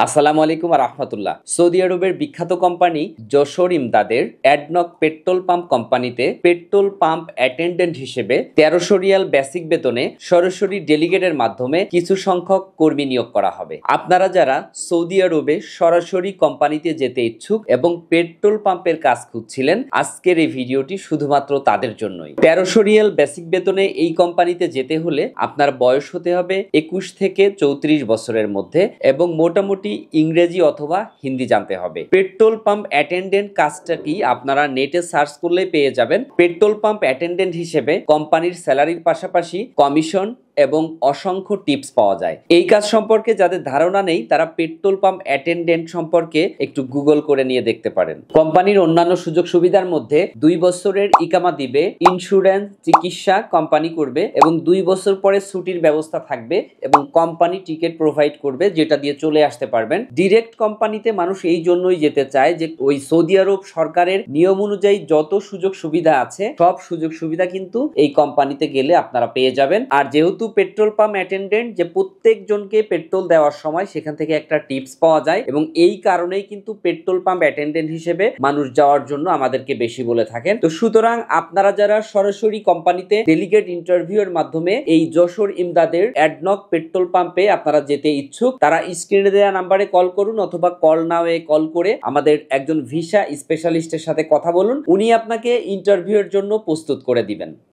আসসালামু আলাইকুম রাহমাতুল্লাহ। সৌদি আরবের বিখ্যাত কোম্পানি যশোর ইমদাদের অ্যাডনক পেট্রোল পাম্প কোম্পানিতে পেট্রোল পাম্প অ্যাটেন্ডেন্ট হিসেবে 1300 রিয়াল বেসিক বেতনে সরাসরি ডেলিগেটের মাধ্যমে কিছু সংখ্যক কর্মী নিয়োগ করা হবে। আপনারা যারা সৌদি আরবে সরাসরি কোম্পানিতে যেতে ইচ্ছুক এবং পেট্রোল পাম্পের কাজ খুঁজছিলেন, আজকের এই ভিডিওটি শুধুমাত্র তাদের জন্যই। 1300 রিয়াল বেসিক বেতনে এই কোম্পানিতে যেতে হলে আপনার বয়স হতে হবে 21 থেকে 34 বছরের মধ্যে এবং মোটামুটি ইংরেজি অথবা হিন্দি জানতে হবে। পেট্রোল পাম্প অ্যাটেন্ডেন্ট কাজটাটি আপনারা নেটে সার্চ করলে পেয়ে যাবেন। পেট্রোল পাম্প অ্যাটেন্ডেন্ট হিসেবে কোম্পানির স্যালারির পাশাপাশি কমিশন এবং অসংখ্য টিপস পাওয়া যায়। এই কাজ সম্পর্কে যাদের ধারণা নেই তারা পেট্রোল পাম্প অ্যাটেন্ডেন্ট সম্পর্কে একটু গুগল করে নিয়ে দেখতে পারেন। কোম্পানির অন্যান্য সুযোগ সুবিধার মধ্যে 2 বছরের ইকামা দিবে, ইন্স্যুরেন্স, চিকিৎসা কোম্পানি করবে এবং 2 বছর পরে ছুটির ব্যবস্থা থাকবে এবং কোম্পানি টিকিট প্রোভাইড করবে যেটা দিয়ে চলে আসতে পারবেন। ডিরেক্ট কোম্পানিতে মানুষ এই জন্যই যেতে চায় যে ওই সৌদি আরব সরকারের নিয়ম অনুযায়ী যত সুযোগ সুবিধা আছে সব সুযোগ সুবিধা কিন্তু এই কোম্পানিতে গেলে আপনারা পেয়ে যাবেন। আর যেহেতু পেট্রোল পাম্প অ্যাটেন্ডেন্ট যে প্রত্যেকজনকে পেট্রোল দেওয়ার সময় সেখান থেকে একটা টিপস পাওয়া যায় এবং এই কারণেই কিন্তু পেট্রোল পাম্প অ্যাটেন্ডেন্ট হিসেবে মানুষ যাওয়ার জন্য আমাদেরকে বেশি বলে থাকেন। তো সুতরাং আপনারা যারা সরাসরি কোম্পানিতে ডেলিগেট ইন্টারভিউ এর মাধ্যমে এই যশোর ইমদাদের অ্যাডনক পেট্রোল পাম্পে আপনারা যেতে ইচ্ছুক, তারা স্ক্রিনে দেওয়া নাম্বারে কল করুন অথবা কল নাও এ কল করে আমাদের একজন ভিসা স্পেশালিস্টের সাথে কথা বলুন। উনি আপনাকে ইন্টারভিউ এর জন্য প্রস্তুত করে দিবেন।